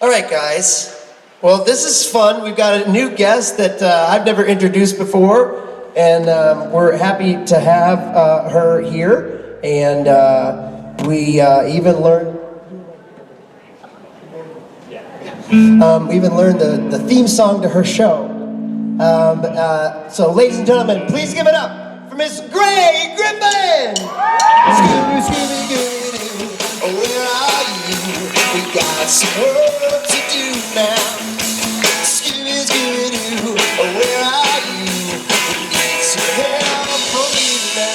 All right, guys. Well, this is fun. We've got a new guest that I've never introduced before, and we're happy to have her here. And we even learned the theme song to her show. So, ladies and gentlemen, please give it up for Miss Gray Griffin. Scooby, Scooby, Scooby-Doo, where are you? We got some work to do now. Scooby, Scooby-Doo, where are you? We need some help from you now.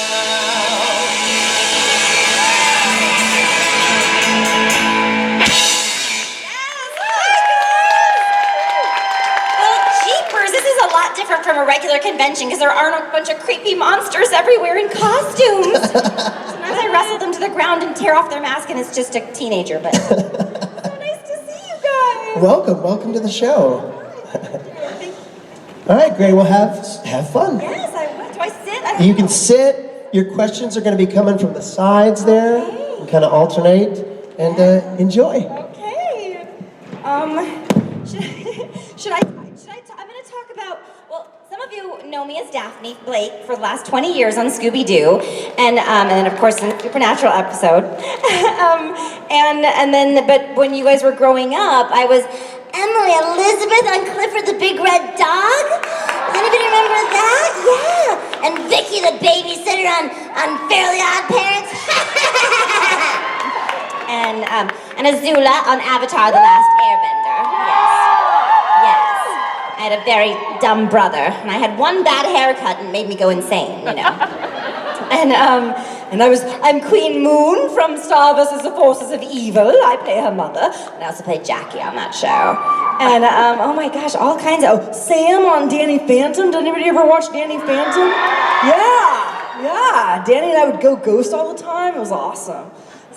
Well, jeepers, this is a lot different from a regular convention because there aren't a bunch of creepy monsters everywhere in costumes. Sometimes I wrestle them to the ground and tear off their mask and it's just a teenager, but so nice to see you guys. Welcome to the show. All right, Gray, we'll have fun. Yes, I will. Do I sit? You can sit. Your questions are going to be coming from the sides there. Okay. And kind of alternate and enjoy. Okay. Should I? I'm going to talk about. Well, some of you know me as Daphne Blake for the last 20 years on Scooby-Doo, and then of course in the Supernatural episode. But when you guys were growing up, I was Emily Elizabeth on Clifford the Big Red Dog. Does anybody remember that? Yeah. And Vicki the babysitter on Fairly Odd Parents. and Azula on Avatar: The Last Airbender. Yes. I had a very dumb brother, and I had one bad haircut and made me go insane, you know. I'm Queen Moon from Star vs. the Forces of Evil. I play her mother, and I also play Jackie on that show. And oh my gosh, all kinds of, Sam on Danny Phantom. Did anybody ever watch Danny Phantom? Yeah. Danny and I would go ghost all the time. It was awesome.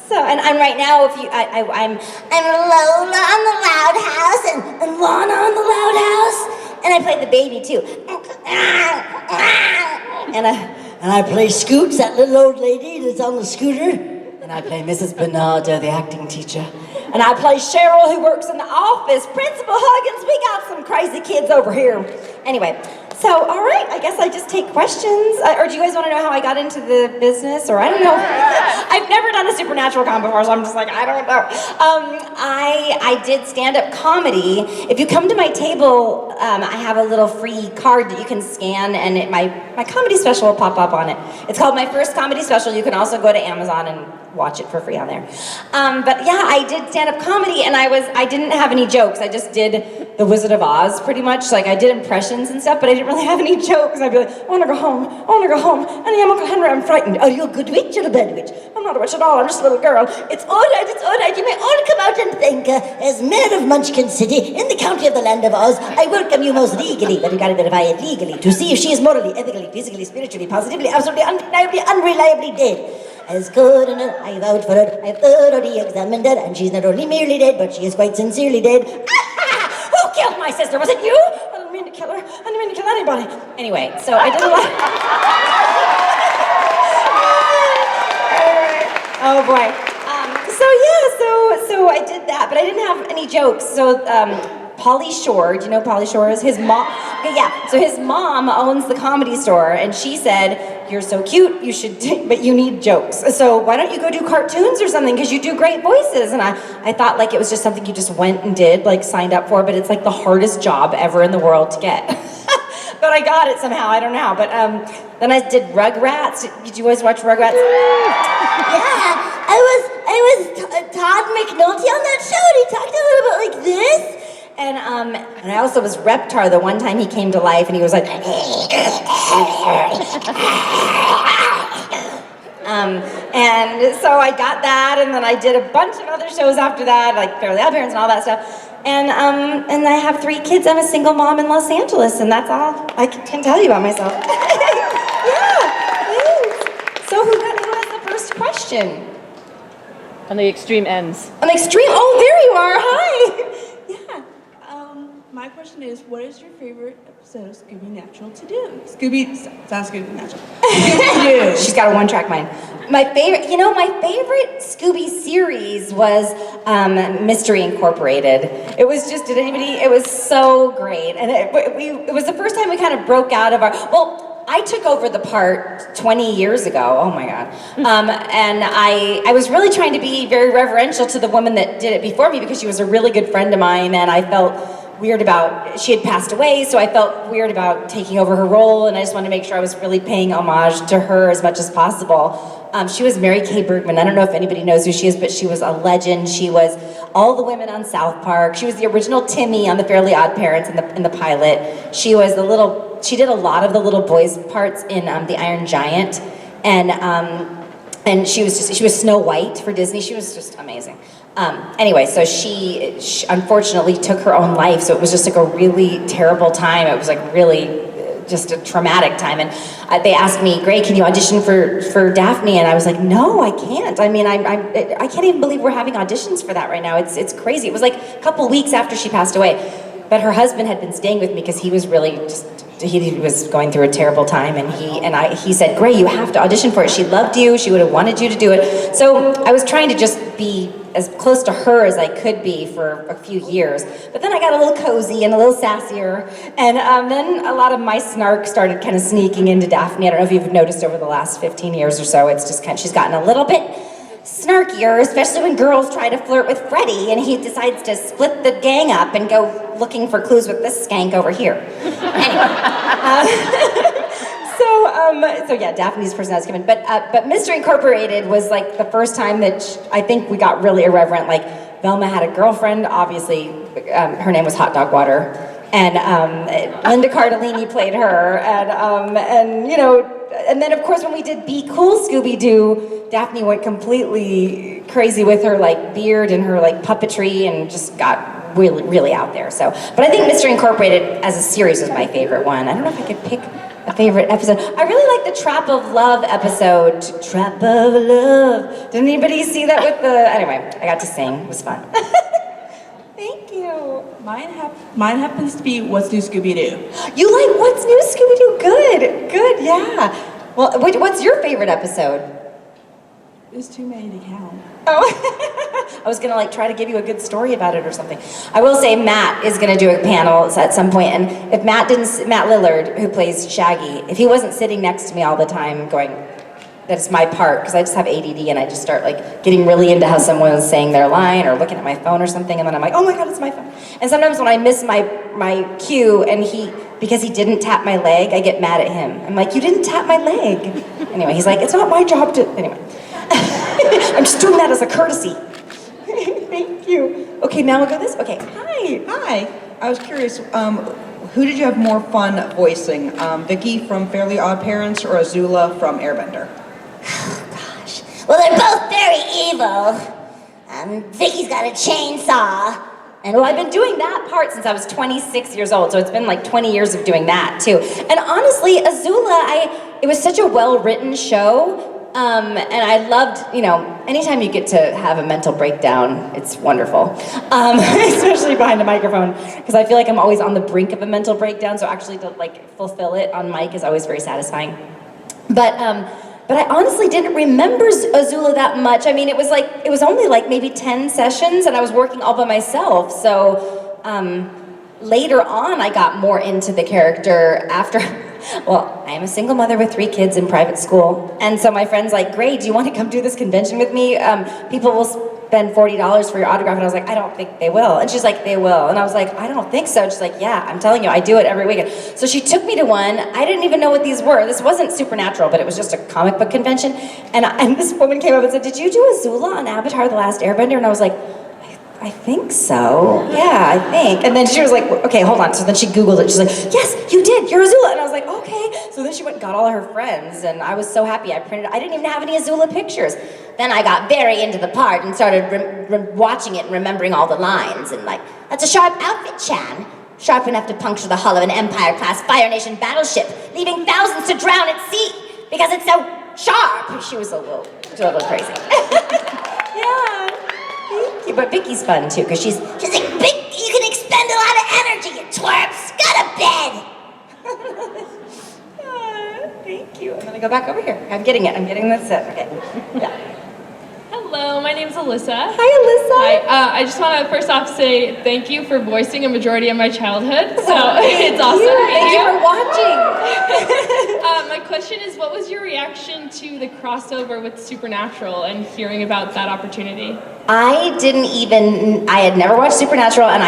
So, and I'm right now, I'm Lola on the Loud House and Lana on the Loud House, and I play the baby too. And I play Scoots, that little old lady that's on the scooter. And I play Mrs. Bernardo, the acting teacher. And I play Cheryl, who works in the office. Principal Huggins, we got some crazy kids over here. Anyway, so, all right, I guess I just take questions. Or do you guys want to know how I got into the business? Or I don't know. I've never done a Supernatural con before, so I'm just like, I don't know. I did stand-up comedy. If you come to my table, I have a little free card that you can scan, and my comedy special will pop up on it. It's called My First Comedy Special. You can also go to Amazon and watch it for free on there. But yeah, I did stand-up comedy, and I didn't have any jokes. I just did The Wizard of Oz, pretty much. Like, I did impressions and stuff, but I didn't really have any jokes. I'd be like, I want to go home, and I'm Uncle Henry, I'm frightened. Are you a good witch or a bad witch? I'm not a witch at all, I'm just a little girl. It's all right, you may all come out and thank as mayor of Munchkin City, in the county of the land of Oz, I welcome you most legally, but you gotta verify it legally, to see if she is morally, ethically, physically, spiritually, positively, absolutely, undeniably, unreliably dead. As good, and I vouch for her, I've thoroughly examined her, and she's not only merely dead, but she is quite sincerely dead. Who killed my sister? Was it you? I didn't mean to kill her. I didn't mean to kill anybody. Anyway, so I did a lot. Oh boy. So I did that, but I didn't have any jokes. So Pauly Shore, do you know who Pauly Shore is? His mom. Okay, yeah. So his mom owns the Comedy Store, and she said, "You're so cute. You should, but you need jokes. So why don't you go do cartoons or something? Because you do great voices." And I thought like it was just something you just went and did, like signed up for. But it's like the hardest job ever in the world to get. But I got it somehow. I don't know how. But then I did Rugrats. Did you guys watch Rugrats? Yeah, I was Todd McNulty on that show, and he talked a little bit like this. And I also was Reptar the one time he came to life, and he was like, and so I got that, and then I did a bunch of other shows after that, like Fairly Odd Parents and all that stuff. And I have 3 kids. I'm a single mom in Los Angeles, and that's all I can tell you about myself. Yeah, thanks. So who has the first question? On the extreme ends. On the extreme? Oh, there you are. Hi. Yeah. My My question is, what is your favorite episode of Scoobynatural to do? Sounds Scoobynatural. Scooby-Doo. She's got a one-track mind. My favorite Scooby series was Mystery Incorporated. It was just, it was so great. And it was the first time we kind of broke out of I took over the part 20 years ago. Oh my God. And I was really trying to be very reverential to the woman that did it before me because she was a really good friend of mine, and I felt weird about, she had passed away, so I felt weird about taking over her role, and I just wanted to make sure I was really paying homage to her as much as possible. She was Mary Kay Bergman. I don't know if anybody knows who she is, but she was a legend. She was all the women on South Park. She was the original Timmy on the Fairly Odd Parents in the pilot. She was she did a lot of the little boys parts in The Iron Giant, and she was Snow White for Disney. She was just amazing. Anyway, so she unfortunately took her own life, so it was just like a really terrible time. It was like really just a traumatic time, and they asked me, Gray, can you audition for Daphne? And I was like, no, I can't. I mean, I can't even believe we're having auditions for that right now. It's crazy. It was like a couple weeks after she passed away, but her husband had been staying with me because he was really he was going through a terrible time, and he said, Gray, you have to audition for it. She loved you. She would have wanted you to do it. So I was trying to just be as close to her as I could be for a few years. But then I got a little cozy and a little sassier, and then a lot of my snark started kind of sneaking into Daphne. I don't know if you've noticed over the last 15 years or so, it's just she's gotten a little bit snarkier, especially when girls try to flirt with Freddie, and he decides to split the gang up and go looking for clues with this skank over here. Anyway. So yeah, Daphne's personality is given. But Mystery Incorporated was like the first time that I think we got really irreverent. Like, Velma had a girlfriend, obviously, her name was Hot Dog Water, and Linda Cardellini played her, and then of course when we did Be Cool Scooby-Doo, Daphne went completely crazy with her like beard and her like puppetry, and just got really, really out there. So, but I think Mystery Incorporated as a series was my favorite one. I don't know if I could pick a favorite episode. I really like the Trap of Love episode. Trap of Love. Did anybody see that with the... Anyway, I got to sing. It was fun. Thank you. Mine happens to be What's New Scooby-Doo. You like What's New Scooby-Doo? Good, yeah. Well, what's your favorite episode? There's too many to count. Oh, I was gonna like try to give you a good story about it or something. I will say Matt is gonna do a panel at some point, and if Matt Lillard, who plays Shaggy, if he wasn't sitting next to me all the time going, that's my part, because I just have ADD and I just start like getting really into how someone's saying their line or looking at my phone or something, and then I'm like, oh my God, it's my phone. And sometimes when I miss my cue and because he didn't tap my leg, I get mad at him. I'm like, you didn't tap my leg. Anyway, he's like, it's not my job to, anyway. I'm just doing that as a courtesy. Thank you. Okay, now we'll go this. Okay, Hi. I was curious, who did you have more fun voicing? Vicki from Fairly Odd Parents or Azula from Airbender? Oh, gosh. Well, they're both very evil. Vicky's got a chainsaw. And well, I've been doing that part since I was 26 years old, so it's been like 20 years of doing that too. And honestly, Azula, it was such a well-written show. And I loved, anytime you get to have a mental breakdown, it's wonderful. Especially behind a microphone, because I feel like I'm always on the brink of a mental breakdown, so actually to like fulfill it on mic is always very satisfying. But I honestly didn't remember Azula that much. I mean, it was only like maybe 10 sessions, and I was working all by myself, so later on I got more into the character after. Well, I am a single mother with 3 kids in private school, and so my friend's like, great, do you want to come do this convention with me? People will spend $40 for your autograph, and I was like, I don't think they will. And she's like, they will. And I was like, I don't think so. And she's like, yeah, I'm telling you, I do it every weekend. So she took me to one. I didn't even know what these were. This wasn't Supernatural, but it was just a comic book convention. And this woman came up and said, did you do Azula on Avatar: The Last Airbender? And I was like, I think so. Yeah, I think. And then she was like, okay, hold on. So then she Googled it. She's like, yes, you did. You're Azula. And I was like, okay. So then she went and got all her friends, and I was so happy. I didn't even have any Azula pictures. Then I got very into the part and started watching it and remembering all the lines. And like, that's a sharp outfit, Chan. Sharp enough to puncture the hull of an Empire-class Fire Nation battleship, leaving thousands to drown at sea because it's so sharp. She was a little crazy. Yeah. Thank you. But Vicki's fun too, because she's like, you can expend a lot of energy you twerps! Go to bed! Thank you. I'm gonna go back over here. I'm getting it. I'm getting this set. Okay. Yeah. Hello, my name's Alyssa. Hi, Alyssa. Hi. I just want to first off say thank you for voicing a majority of my childhood. So it's awesome. Thank you for watching. My question is, what was your reaction to the crossover with Supernatural and hearing about that opportunity? I had never watched Supernatural, and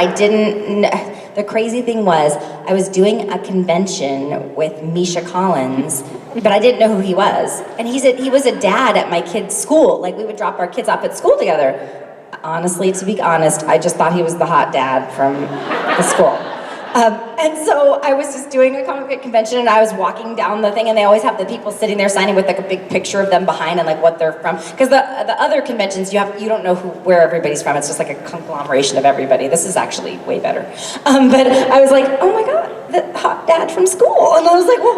the crazy thing was, I was doing a convention with Misha Collins, but I didn't know who he was. And he was a dad at my kid's school. Like, we would drop our kids off at school together. Honestly, to be honest, I just thought he was the hot dad from the school. And so I was just doing a comic book convention, and I was walking down the thing, and they always have the people sitting there signing with like a big picture of them behind and like what they're from. Because the other conventions, you don't know where everybody's from. It's just like a conglomeration of everybody. This is actually way better. But I was like, oh my God, the hot dad from school. And I was like, well,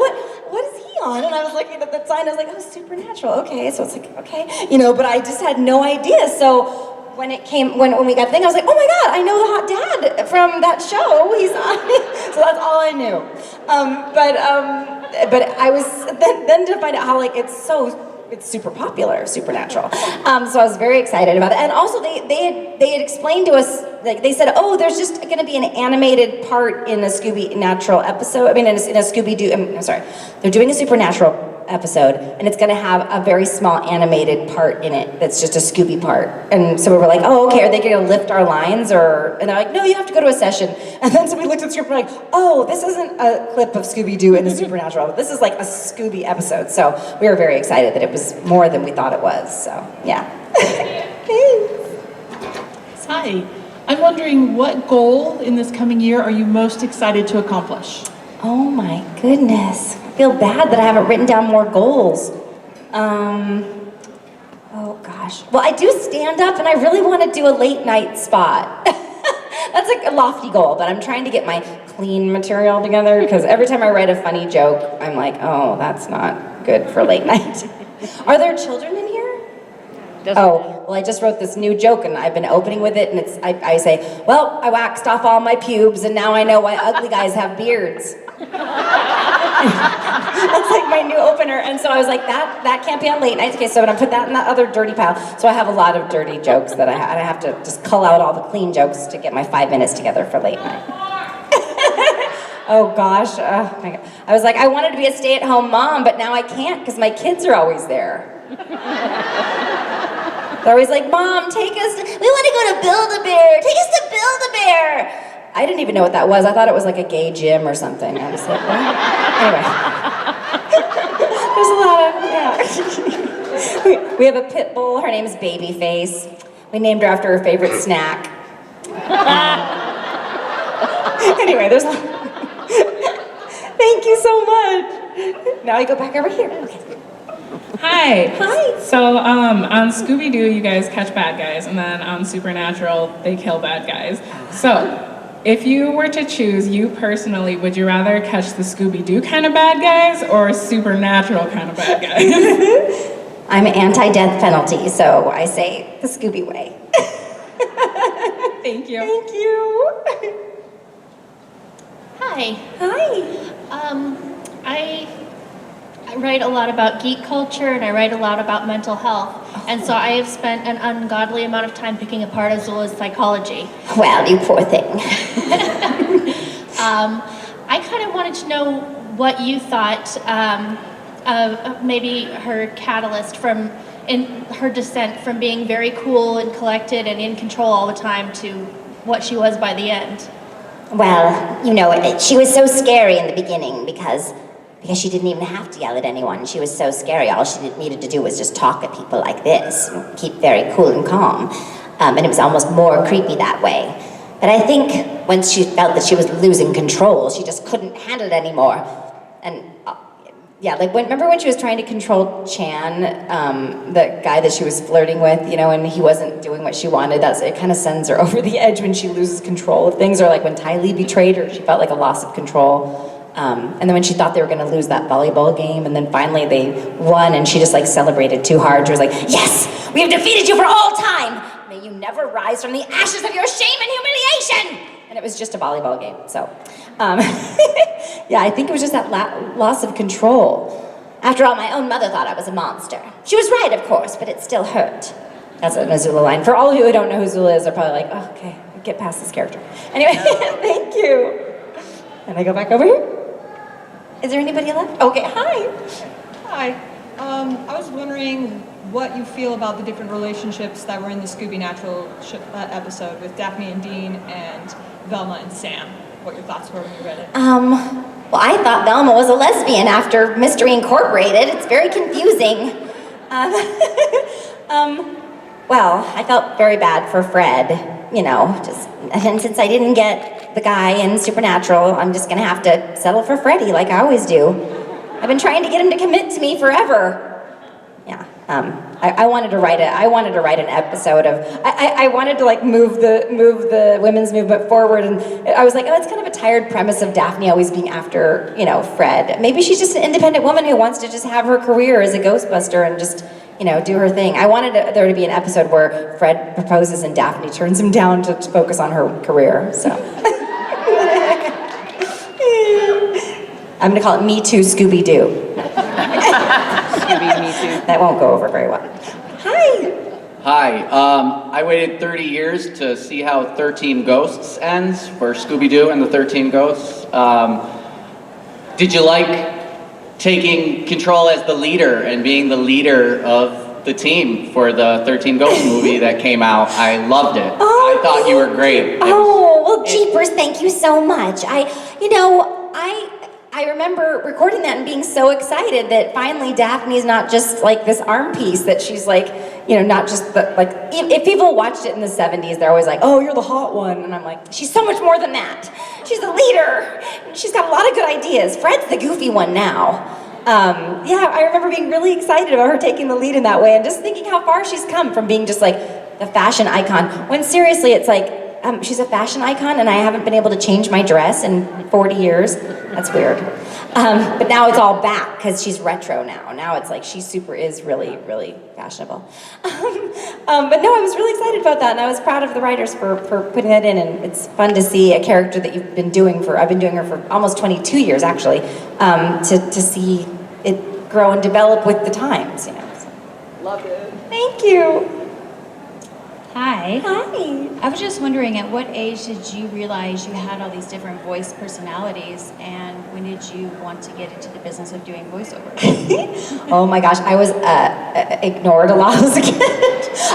what is he on? And I was looking at that sign, I was like, oh, Supernatural, okay. So it's like, okay, but I just had no idea. So when we got the thing, I was like, oh my God, I know the hot dad from that show. He's on it. So that's all I knew. But I was, then to find out how it's super popular, Supernatural. So I was very excited about it. And also they had explained to us, like they said, oh, there's just gonna be an animated part in a Scoobynatural episode. In a Scooby-Doo, I'm sorry. They're doing a Supernatural episode, and it's gonna have a very small animated part in it that's just a Scooby part. And so we were like, oh, okay, are they gonna lift our lines? And they're like, no, you have to go to a session. And then so we looked at the script and we're like, oh, this isn't a clip of Scooby-Doo in the Supernatural. This is like a Scooby episode. So we were very excited that it was more than we thought it was. So, yeah. Thanks. Hi. I'm wondering, what goal in this coming year are you most excited to accomplish? Oh my goodness. I feel bad that I haven't written down more goals. Oh gosh. Well, I do stand up, and I really want to do a late night spot. That's like a lofty goal, but I'm trying to get my clean material together, because every time I write a funny joke, I'm like, oh, that's not good for late night. Are there children in here? Well, I just wrote this new joke, and I've been opening with it, and I say, well, I waxed off all my pubes, and now I know why ugly guys have beards. That's like my new opener, and so I was like, that can't be on late nights. Okay, so I'm gonna put that in that other dirty pile. So I have a lot of dirty jokes that I have to just cull out all the clean jokes to get my 5 minutes together for late night. Oh gosh, oh my God. I was like, I wanted to be a stay-at-home mom, but now I can't because my kids are always there. They're always like, Mom, take us, we want to go to Build-A-Bear, take us to Build-A-Bear. I didn't even know what that was. I thought it was like a gay gym or something. I was like, what? Anyway. There's a lot of, yeah. We have a pit bull, her name's Babyface. We named her after her favorite snack. Anyway, there's a lot. Thank you so much. Now I go back over here. Okay. Hi. Hi. So on Scooby-Doo, you guys catch bad guys, and then on Supernatural, they kill bad guys. So if you were to choose, you personally, would you rather catch the Scooby-Doo kind of bad guys or Supernatural kind of bad guys? I'm anti-death penalty, so I say the Scooby way. Thank you. Thank you. Hi. Hi. I write a lot about geek culture, and I write a lot about mental health. And so I have spent an ungodly amount of time picking apart Azula's psychology. Well, you poor thing. I kind of wanted to know what you thought of maybe her catalyst in her descent from being very cool and collected and in control all the time to what she was by the end. Well, she was so scary in the beginning because she didn't even have to yell at anyone. She was so scary. All she needed to do was just talk at people like this, and keep very cool and calm. And it was almost more creepy that way. But I think once she felt that she was losing control, she just couldn't handle it anymore. And remember when she was trying to control Chan, the guy that she was flirting with, and he wasn't doing what she wanted? It kind of sends her over the edge when she loses control of things, or like when Ty Lee betrayed her, she felt like a loss of control. And then when she thought they were gonna lose that volleyball game, and then finally they won, and she just celebrated too hard. She was like, yes, we have defeated you for all time. May you never rise from the ashes of your shame and humiliation. And it was just a volleyball game, so. Yeah, I think it was just that loss of control. After all, my own mother thought I was a monster. She was right, of course, but it still hurt. That's an Azula line. For all of you who don't know who Azula is, they're probably like, oh, okay, get past this character. Anyway, thank you. And I go back over here? Is there anybody left? Okay, hi. Hi. I was wondering what you feel about the different relationships that were in the Scoobynatural episode with Daphne and Dean and Velma and Sam. What your thoughts were when you read it. Well, I thought Velma was a lesbian after Mystery Incorporated. It's very confusing. Well, I felt very bad for Fred, and since I didn't get the guy in Supernatural, I'm just gonna have to settle for Freddie like I always do. I've been trying to get him to commit to me forever. Yeah, I wanted to write an episode of, I wanted to like move the women's movement forward, and I was like, oh, it's kind of a tired premise of Daphne always being after, Fred. Maybe she's just an independent woman who wants to just have her career as a Ghostbuster and just, do her thing. I wanted there to be an episode where Fred proposes and Daphne turns him down to focus on her career, so. I'm gonna call it Me Too Scooby-Doo. That won't go over very well. Hi. Hi. I waited 30 years to see how 13 Ghosts ends for Scooby-Doo and the 13 Ghosts. Did you like taking control as the leader and being the leader of the team for the 13 Ghosts movie that came out? I loved it. I thought you were great. Well, jeepers, thank you so much. I remember recording that and being so excited that finally Daphne's not just like this arm piece, that she's like, not just if people watched it in the 70s, they're always like, oh, you're the hot one. And I'm like, she's so much more than that. She's the leader. She's got a lot of good ideas. Fred's the goofy one now. I remember being really excited about her taking the lead in that way and just thinking how far she's come from being just like the fashion icon. When seriously, it's like, she's a fashion icon and I haven't been able to change my dress in 40 years. That's weird. But now it's all back because she's retro now. Now it's like she is really, really fashionable. But no, I was really excited about that and I was proud of the writers for putting that in, and it's fun to see a character that I've been doing her for almost 22 years actually, to see it grow and develop with the times, So. Love it. Thank you. Hi. Hi. I was just wondering, at what age did you realize you had all these different voice personalities, and when did you want to get into the business of doing voiceover? Oh my gosh, I was ignored a lot as a kid.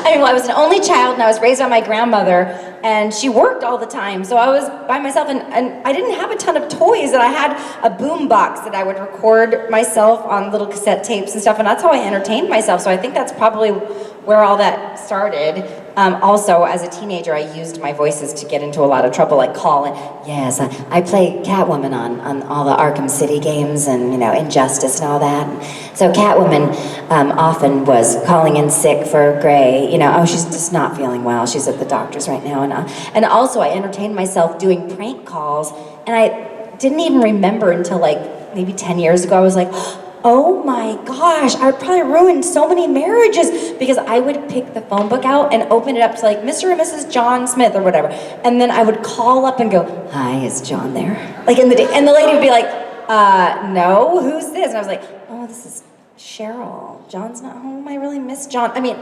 I was an only child and I was raised by my grandmother, and she worked all the time, so I was by myself, and I didn't have a ton of toys, and I had a boom box that I would record myself on little cassette tapes and stuff, and that's how I entertained myself, so I think that's probably where all that started. Also, as a teenager, I used my voices to get into a lot of trouble, like calling. Yes, I play Catwoman on all the Arkham City games and, Injustice and all that. So Catwoman often was calling in sick for Gray. Oh, she's just not feeling well. She's at the doctor's right now. And also, I entertained myself doing prank calls, and I didn't even remember until like maybe 10 years ago. I was like, oh my gosh, I probably ruined so many marriages, because I would pick the phone book out and open it up to like Mr. and Mrs. John Smith or whatever, and then I would call up and go, hi, is John there? Like in the day, and the lady would be like, no, who's this? And I was like, oh, this is Cheryl. John's not home. I really miss John. And then,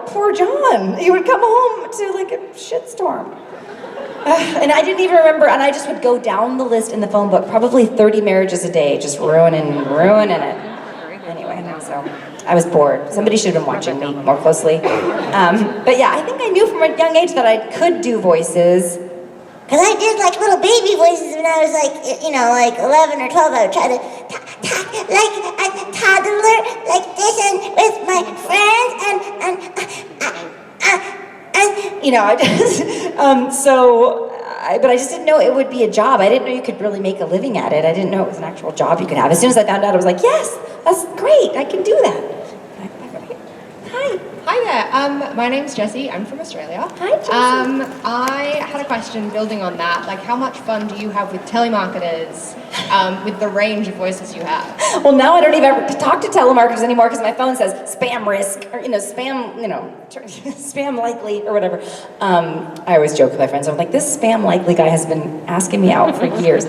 poor John, he would come home to like a shitstorm. And I didn't even remember, and I just would go down the list in the phone book, probably 30 marriages a day, just ruining it. Anyway, so I was bored. Somebody should have been watching me more closely. But yeah, I think I knew from a young age that I could do voices. Because I did like little baby voices when I was like 11 or 12. I would try to talk like a toddler, like this, and with my friends, but I just didn't know it would be a job. I didn't know you could really make a living at it. I didn't know it was an actual job you could have. As soon as I found out, I was like, yes, that's great. I can do that. Hi there. My name's Jessie. I'm from Australia. Hi, Jessie. I had a question building on that. Like, how much fun do you have with telemarketers with the range of voices you have? Well, now I don't even ever talk to telemarketers anymore because my phone says spam risk or spam, spam likely or whatever. I always joke with my friends. I'm like, this spam likely guy has been asking me out for years.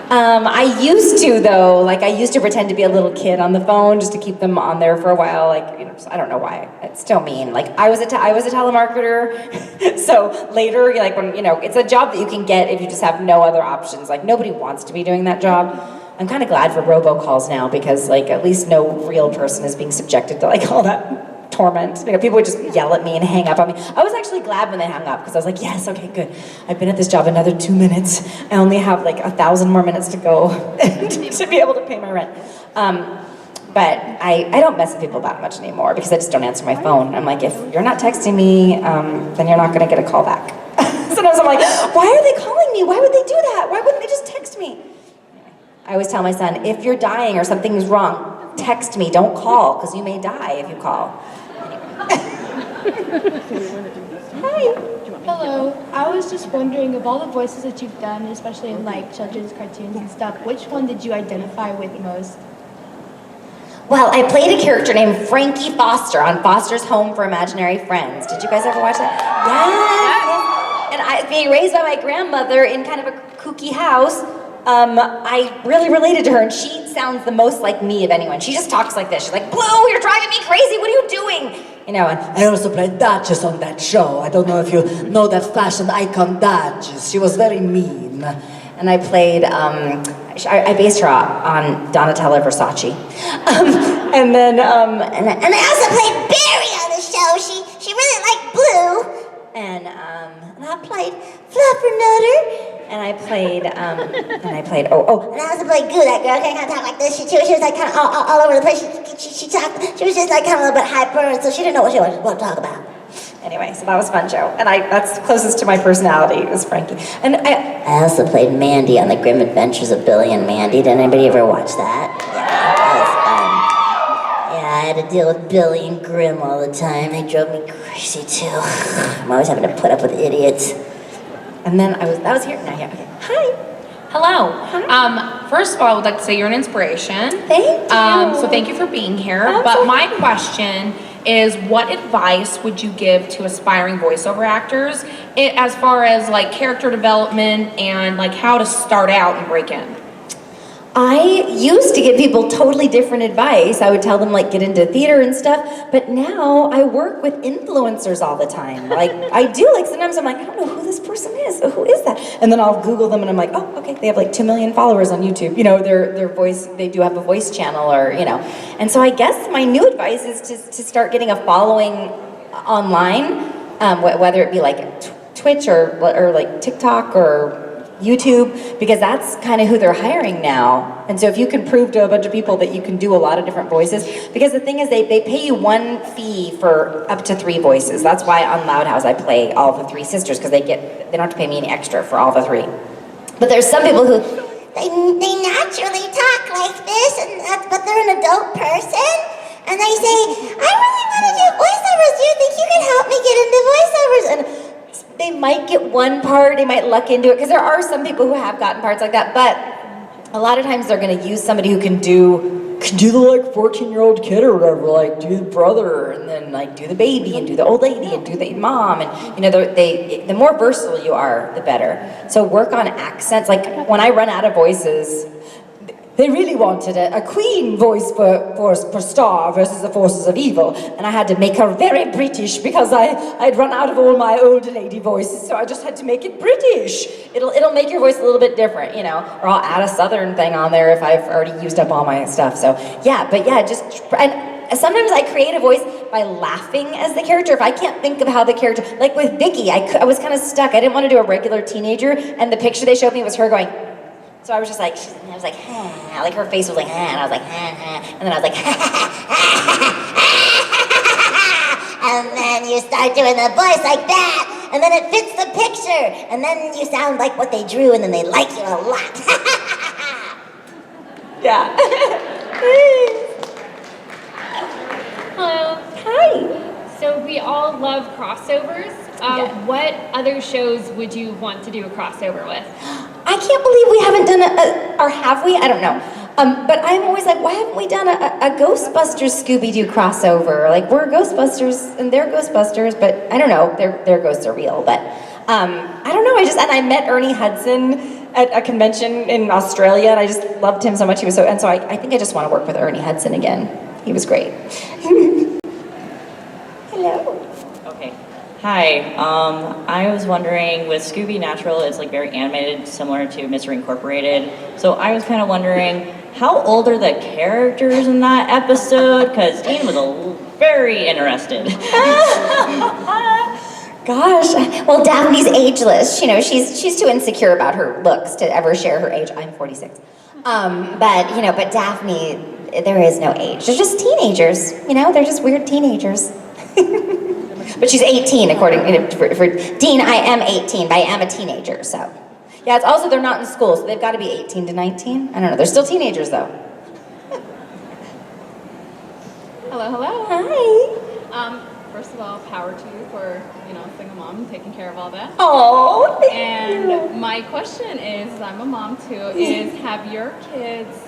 I used to though, I used to pretend to be a little kid on the phone just to keep them on there for a while. I don't know why. It's still mean. I was a telemarketer. So later, when it's a job that you can get if you just have no other options. Nobody wants to be doing that job. I'm kind of glad for robocalls now because at least no real person is being subjected to all that torment. People would just yell at me and hang up on me. I was actually glad when they hung up because I was like, yes, okay, good. I've been at this job another 2 minutes. I only have 1,000 more minutes to go to be able to pay my rent. But I don't mess with people that much anymore because I just don't answer my phone. I'm like, if you're not texting me, then you're not going to get a call back. Sometimes I'm like, why are they calling me? Why would they do that? Why wouldn't they just text me? I always tell my son, if you're dying or something is wrong, text me, don't call, because you may die if you call. Hi. Hello. I was just wondering, of all the voices that you've done, especially in children's cartoons and stuff, which one did you identify with most? Well, I played a character named Frankie Foster on Foster's Home for Imaginary Friends. Did you guys ever watch that? Yes. And I, being raised by my grandmother in kind of a kooky house, I really related to her, and she sounds the most like me of anyone. She just talks like this. She's like, Blue, you're driving me crazy. What are you doing? And I also played Duchess on that show. I don't know if you know that fashion icon Duchess. She was very mean. And I played, I based her on Donatella Versace. And I also played Barry on the show. She really liked Blue. And I played Fluffernutter. And I played, and I also played Goo, that girl kind of talk like this. She was like kind of all over the place. She talked, she was just kind of a little bit hyper, so she didn't know what she wanted to talk about. Anyway, so that was a fun show. And that's closest to my personality, was Frankie. And I also played Mandy on The Grim Adventures of Billy and Mandy. Did anybody ever watch that? Yeah, that was fun. Yeah, I had to deal with Billy and Grim all the time. They drove me crazy too. I'm always having to put up with idiots. And then that was here. Now, yeah, okay. Hi. Hello. Hi. First of all, I would like to say you're an inspiration. Thank you. So thank you for being here. Oh, but so my question is, what advice would you give to aspiring voiceover actors as far as character development and how to start out and break in? I used to give people totally different advice. I would tell them get into theater and stuff, but now I work with influencers all the time. I do, sometimes I'm like, I don't know who this person is, who is that? And then I'll Google them and I'm like, oh, okay, they have 2 million followers on YouTube. Their voice, they do have a voice channel And so I guess my new advice is to start getting a following online, whether it be Twitch or TikTok or YouTube, because that's kind of who they're hiring now. And so if you can prove to a bunch of people that you can do a lot of different voices, because the thing is they pay you one fee for up to 3 voices. That's why on Loud House I play all the 3 sisters, because they don't have to pay me any extra for all the 3. But there's some people who they naturally talk like this, but they're an adult person, and they say, I really want to do voiceovers. Do you think you can help me get into voiceovers? And they might get one part, they might luck into it, because there are some people who have gotten parts like that, but a lot of times they're going to use somebody who can do the 14-year-old kid or whatever, do the brother, and then do the baby, and do the old lady, and do the mom, and the more versatile you are, the better. So work on accents. When I run out of voices, they really wanted a queen voice for Star versus the forces of evil, and I had to make her very British because I'd run out of all my old lady voices, so I just had to make it British. It'll make your voice a little bit different, or I'll add a southern thing on there if I've already used up all my stuff. So and sometimes I create a voice by laughing as the character. If I can't think of how the character, with Vicki, I was kind of stuck. I didn't want to do a regular teenager, and the picture they showed me was her going. So I was just I was like, ha, her face was and I was like, ha, and then I was like, and then you start doing the voice like that, and then it fits the picture, and then you sound like what they drew, and then they like you a lot. Yeah. Hello. Hi. So we all love crossovers. What other shows would you want to do a crossover with? I can't believe we haven't done or have we? I don't know. But I'm always like, why haven't we done a Ghostbusters Scooby-Doo crossover? Like, we're Ghostbusters and they're Ghostbusters, but I don't know, their ghosts are real, but I don't know, and I met Ernie Hudson at a convention in Australia, and I just loved him so much. He was so I think I just want to work with Ernie Hudson again. He was great. Hello. Okay. Hi. I was wondering, with Scoobynatural, it's like very animated, similar to Mystery Incorporated. So I was kind of wondering, how old are the characters in that episode? Because Dean was very interested. Gosh, well, Daphne's ageless. You know, she's too insecure about her looks to ever share her age. I'm 46. But Daphne, there is no age. They're just teenagers. You know, they're just weird teenagers. But she's 18, according for Dean. I am 18, but I am a teenager. So, yeah. It's also they're not in school, so they've got to be 18 to 19. I don't know. They're still teenagers, though. Hello. Hi. First of all, power to you for, single mom, taking care of all that. Oh, thank and you. My question is, I'm a mom too, is have your kids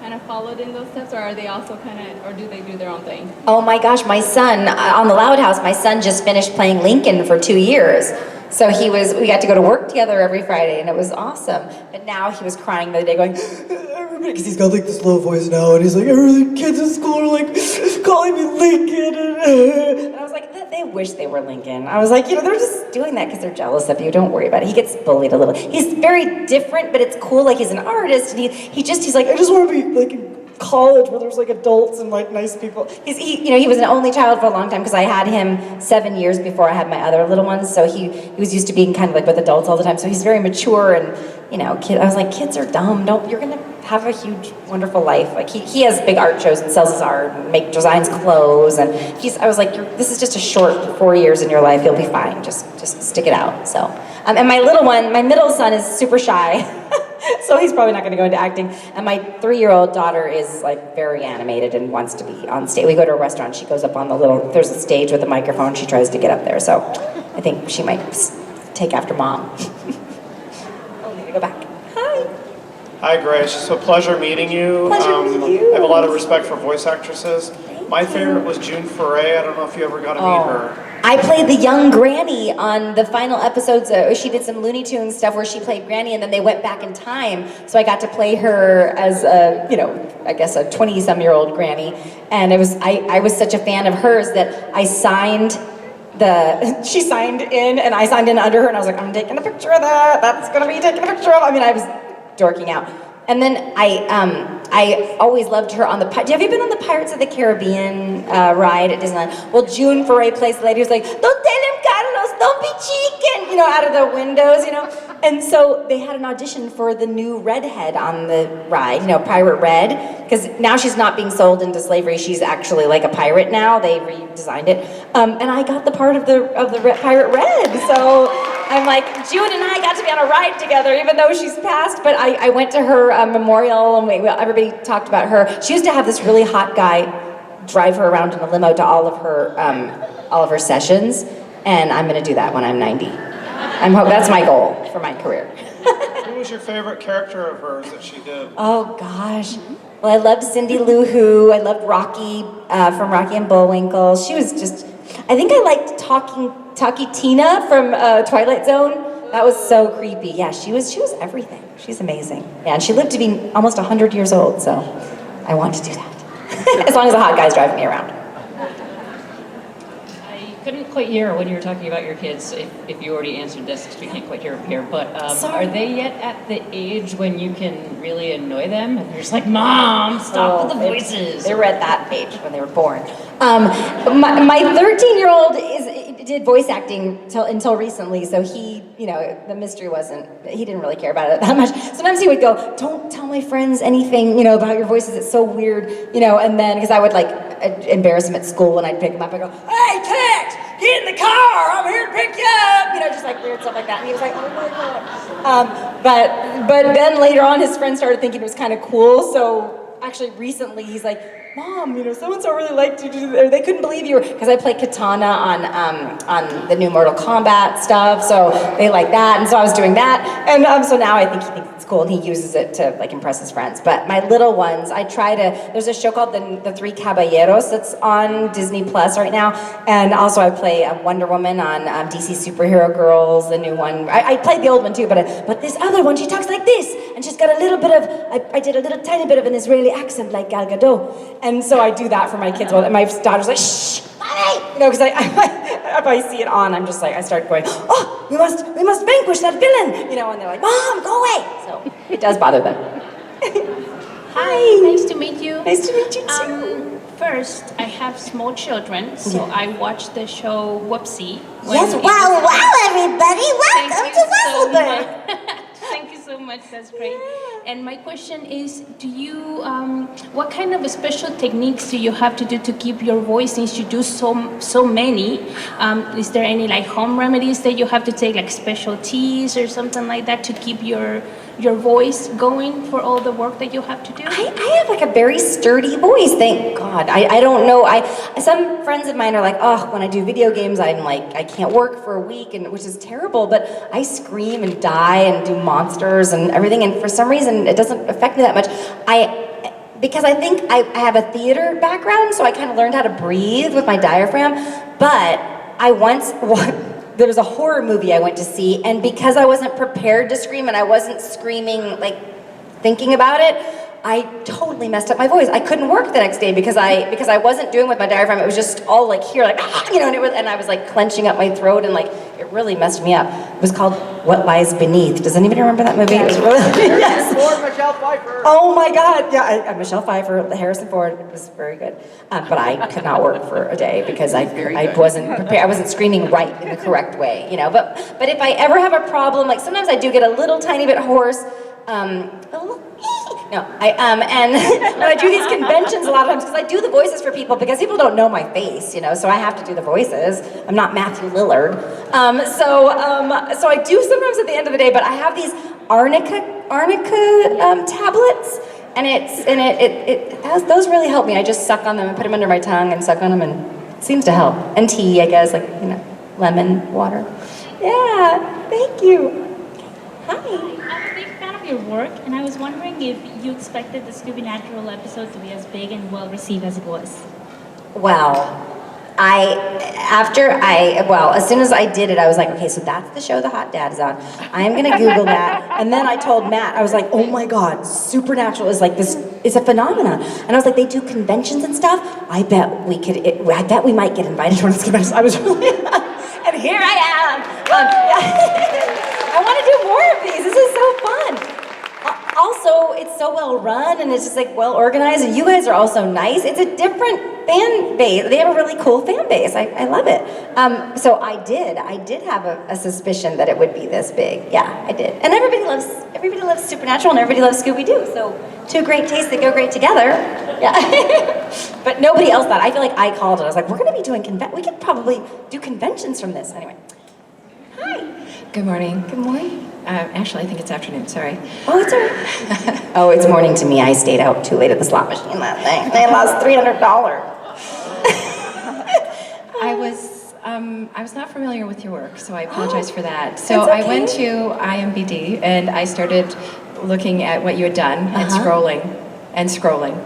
kind of followed in those steps, or are they also or do they do their own thing? Oh my gosh, my son, on the Loud House, my son just finished playing Lincoln for 2 years. So we got to go to work together every Friday, and it was awesome. But now he was crying the other day going, because he's got like this low voice now, and he's like, every kids in school are like calling me Lincoln. And I was like, they wish they were Lincoln. I was like, they're just doing that because they're jealous of you. Don't worry about it. He gets bullied a little. He's very different, but it's cool. Like, he's an artist, and he's like, I just want to be like in college where there's like adults and like nice people. He was an only child for a long time because I had him 7 years before I had my other little ones. So he was used to being kind of like with adults all the time. So he's very mature and I was like, kids are dumb. You're gonna have a huge, wonderful life. Like he has big art shows and sells his art and designs clothes. And I was like, this is just a short 4 years in your life. You'll be fine. Just stick it out. So, and my middle son is super shy. So he's probably not going to go into acting. And my 3-year-old daughter is like very animated and wants to be on stage. We go to a restaurant. She goes up on there's a stage with a microphone. She tries to get up there. So I think she might take after mom. I'll need to go back. Hi, Grace. It's a pleasure meeting you. Pleasure meeting you. I have a lot of respect for voice actresses. My favorite was June Foray. I don't know if you ever got to meet her. I played the young Granny on the final episodes. She did some Looney Tunes stuff where she played Granny, and then they went back in time. So I got to play her as a 20-some-year-old Granny. And I was such a fan of hers that I signed she signed in, and I signed in under her, and I was like, I'm taking a picture of that. That's gonna be taking a picture of. I was dorking out. And then I always loved her on have you been on the Pirates of the Caribbean ride at Disneyland? Well, June Foray plays the lady who's like, don't tell him, Carlos, don't be cheeking, out of the windows, And so they had an audition for the new redhead on the ride, Pirate Red, because now she's not being sold into slavery. She's actually like a pirate now. They redesigned it. And I got the part of the Pirate Red. So I'm like, June and I got to be on a ride together, even though she's passed. But I went to her memorial, and everybody talked about her. She used to have this really hot guy drive her around in a limo to all of her sessions, and I'm going to do that when I'm 90. That's my goal for my career. Who was your favorite character of hers that she did? Oh gosh. Well, I loved Cindy Lou Who. I loved Rocky from Rocky and Bullwinkle. She was just. I think I liked Talkie Tina from Twilight Zone. That was so creepy. Yeah, she was everything. She's amazing. Yeah, and she lived to be almost 100 years old. So I want to do that as long as a hot guy's driving me around. Couldn't quite hear when you were talking about your kids, if you already answered this, because we can't quite hear up here, but are they yet at the age when you can really annoy them? And you're just like, Mom, stop with the voices. They were at that age when they were born. My 13-year-old did voice acting until recently, so he, the mystery he didn't really care about it that much. Sometimes he would go, don't tell my friends anything, about your voices, it's so weird, and then, because I would embarrass him at school when I'd pick him up, I go, hey, Tex, get in the car, I'm here to pick you up, just like weird stuff like that, and he was like, oh my God. But then later on, his friends started thinking it was kind of cool, so actually recently he's like, Mom, so-and-so really liked you, or they couldn't believe you were, because I play Katana on the new Mortal Kombat stuff, so they like that, and so I was doing that, and so now I think he thinks it's cool, and he uses it to like impress his friends. But my little ones, there's a show called The Three Caballeros that's on Disney Plus right now, and also I play Wonder Woman on DC Superhero Girls, the new one. I played the old one too, but this other one, she talks like this, and she's got a little bit of, I did a little tiny bit of an Israeli accent like Gal Gadot. And so I do that for my kids. And my daughter's like, shh, mommy! Because if I see it on, I'm just like, I start going, oh, we must vanquish that villain! And they're like, Mom, go away! So it does bother them. Hi, nice to meet you. Nice to meet you too. First, I have small children, so I watched the show Whoopsie. Yes, wow, everybody! Welcome to Wuzzleberg! Thank you so much, that's great. And my question is, what kind of special techniques do you have to do to keep your voice, since you do so many? Is there any like home remedies that you have to take, like special teas or something like that, to keep your voice going for all the work that you have to do? I have like a very sturdy voice, thank God. I don't know, some friends of mine are like, oh, when I do video games, I'm like, I can't work for a week, which is terrible, but I scream and die and do monsters and everything, and for some reason, it doesn't affect me that much. Because I think I have a theater background, so I kind of learned how to breathe with my diaphragm, but there was a horror movie I went to see, and because I wasn't prepared to scream and I wasn't screaming like thinking about it, I totally messed up my voice. I couldn't work the next day because I wasn't doing with my diaphragm. It was just all like here, like and I was like clenching up my throat, and like it really messed me up. It was called What Lies Beneath. Does anybody remember that movie? It was really yes. Michelle Pfeiffer. Oh my God! Yeah, Michelle Pfeiffer, Harrison Ford was very good, but I could not work for a day because I wasn't prepared. I wasn't screaming right in the correct way, But if I ever have a problem, like sometimes I do get a little tiny bit hoarse. And when I do these conventions a lot of times, because I do the voices for people, because people don't know my face, so I have to do the voices. I'm not Matthew Lillard. So I do sometimes at the end of the day, but I have these arnica tablets, and those really help me. I just suck on them and put them under my tongue and suck on them, and it seems to help. And tea, I guess, like, lemon water. Yeah, thank you. Hi. I'm a big fan of your work, and I was wondering if you expected the Scoobynatural episode to be as big and well received as it was. Well, as soon as I did it, I was like, okay, so that's the show the hot dad is on. I'm gonna Google that. And then I told Matt, I was like, oh my God, Supernatural is like this, it's a phenomenon. And I was like, they do conventions and stuff. I bet we might get invited to one of those conventions. I was really, and here I am. I want to do more of these. This is so fun. Also, it's so well run, and it's just like well organized, and you guys are also nice. It's a different fan base. They have a really cool fan base. I love it. So I did have a suspicion that it would be this big. Yeah, I did. And everybody loves Supernatural, and everybody loves Scooby-Doo. So two great tastes that go great together. Yeah. But nobody else thought. I feel like I called it. I was like, we're going to be doing we could probably do conventions from this anyway. Hi. Good morning. Good morning. Actually, I think it's afternoon, sorry. Oh, it's all right. Oh, it's morning to me. I stayed out too late at the slot machine that night. They lost $300. I was not familiar with your work, so I apologize for that. So I went to IMBD, and I started looking at what you had done, and scrolling, and scrolling,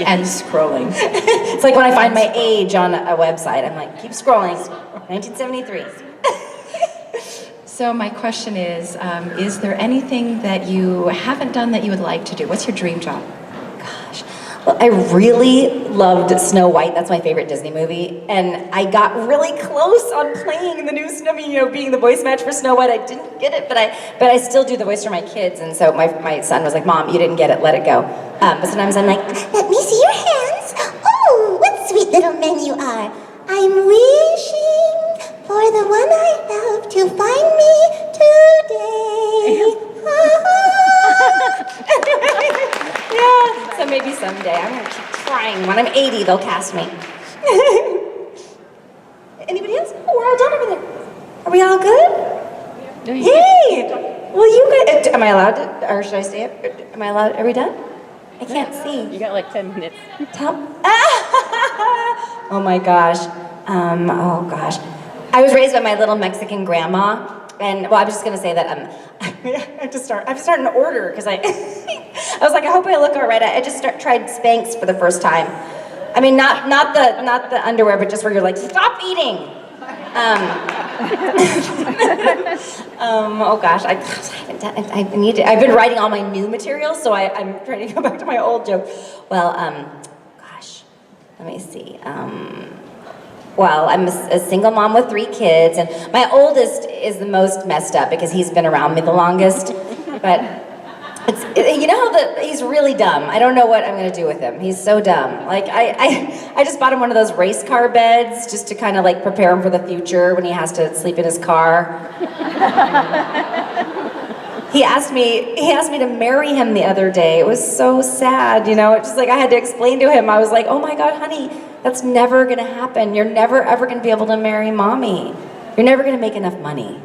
and scrolling. It's like when I find my age on a website, I'm like, keep scrolling. 1973. So my question is there anything that you haven't done that you would like to do? What's your dream job? Gosh, well, I really loved Snow White. That's my favorite Disney movie. And I got really close on playing the new Snow, being the voice match for Snow White. I didn't get it, but I still do the voice for my kids. And so my son was like, Mom, you didn't get it, let it go. But sometimes I'm like, let me see your hands. Oh, what sweet little men you are. I'm wishing for the one I love to find me today. Yeah, so maybe someday. I'm going to keep trying. When I'm 80, they'll cast me. Anybody else? Oh, we're all done over there. Are we all good? Hey! Well, you guys, am I allowed to, or should I stay up? Am I allowed, are we done? I can't see. You got like 10 minutes. Oh my gosh. Oh gosh. I was raised by my little Mexican grandma, and well, I was just gonna say that I have to start in order because I was like, I hope I look all right. I just tried Spanx for the first time. I mean, not the underwear, but just where you're like, stop eating. Oh gosh, I've been writing all my new material, so I'm trying to go back to my old joke. Well, gosh, let me see. Well, I'm a single mom with 3 kids, and my oldest is the most messed up because he's been around me the longest. But you know he's really dumb. I don't know what I'm gonna do with him. He's so dumb. Like I just bought him one of those race car beds just to kind of like prepare him for the future when he has to sleep in his car. He asked me to marry him the other day. It was so sad, you know. It's just like I had to explain to him. I was like, oh my God, honey, that's never gonna happen. You're never ever gonna be able to marry mommy. You're never gonna make enough money.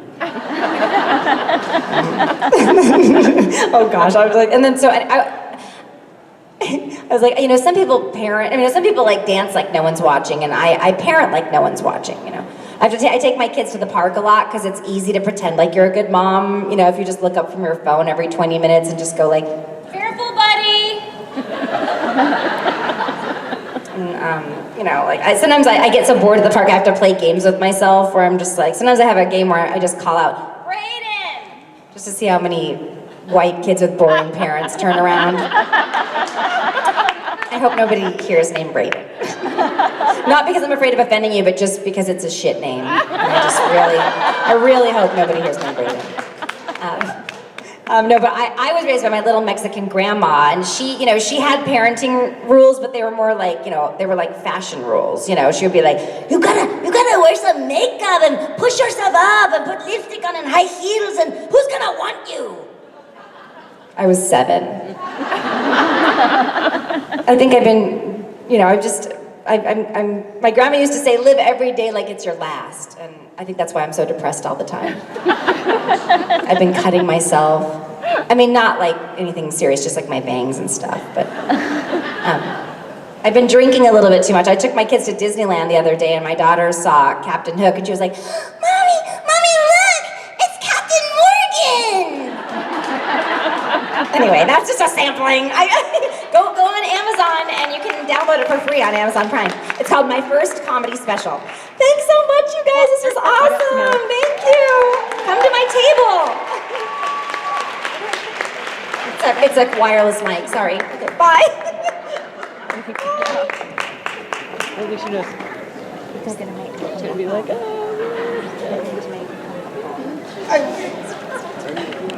Oh gosh, I was like, and then so I was like, you know, some people like dance like no one's watching, and I parent like no one's watching, you know. I take my kids to the park a lot because it's easy to pretend like you're a good mom, you know, if you just look up from your phone every 20 minutes and just go like, Careful, buddy. and, you know, like sometimes I get so bored at the park I have to play games with myself where I'm just like, sometimes I have a game where I just call out, Brayden! just to see how many white kids with boring parents turn around. I hope nobody here is named Brayden. Not because I'm afraid of offending you, but just because it's a shit name. And I really hope nobody here is named Brayden. No, but I was raised by my little Mexican grandma, and she had parenting rules, but they were more like, you know, they were like fashion rules. You know, she would be like, You gotta wear some makeup and push yourself up and put lipstick on and high heels, and who's gonna want you? I was 7. I think I've been, you know, my grandma used to say, live every day like it's your last. And I think that's why I'm so depressed all the time. I've been cutting myself. I mean, not like anything serious, just like my bangs and stuff. But I've been drinking a little bit too much. I took my kids to Disneyland the other day, and my daughter saw Captain Hook, and she was like, Mommy, look, it's Captain Morgan. Anyway, that's just a sampling. Go on Amazon and you can download it for free on Amazon Prime. It's called My First Comedy Special. Thanks so much, you guys. This was awesome. Thank you. Come to my table. It's a wireless mic. Sorry. Okay, bye. Maybe we should just. It's gonna be like, oh.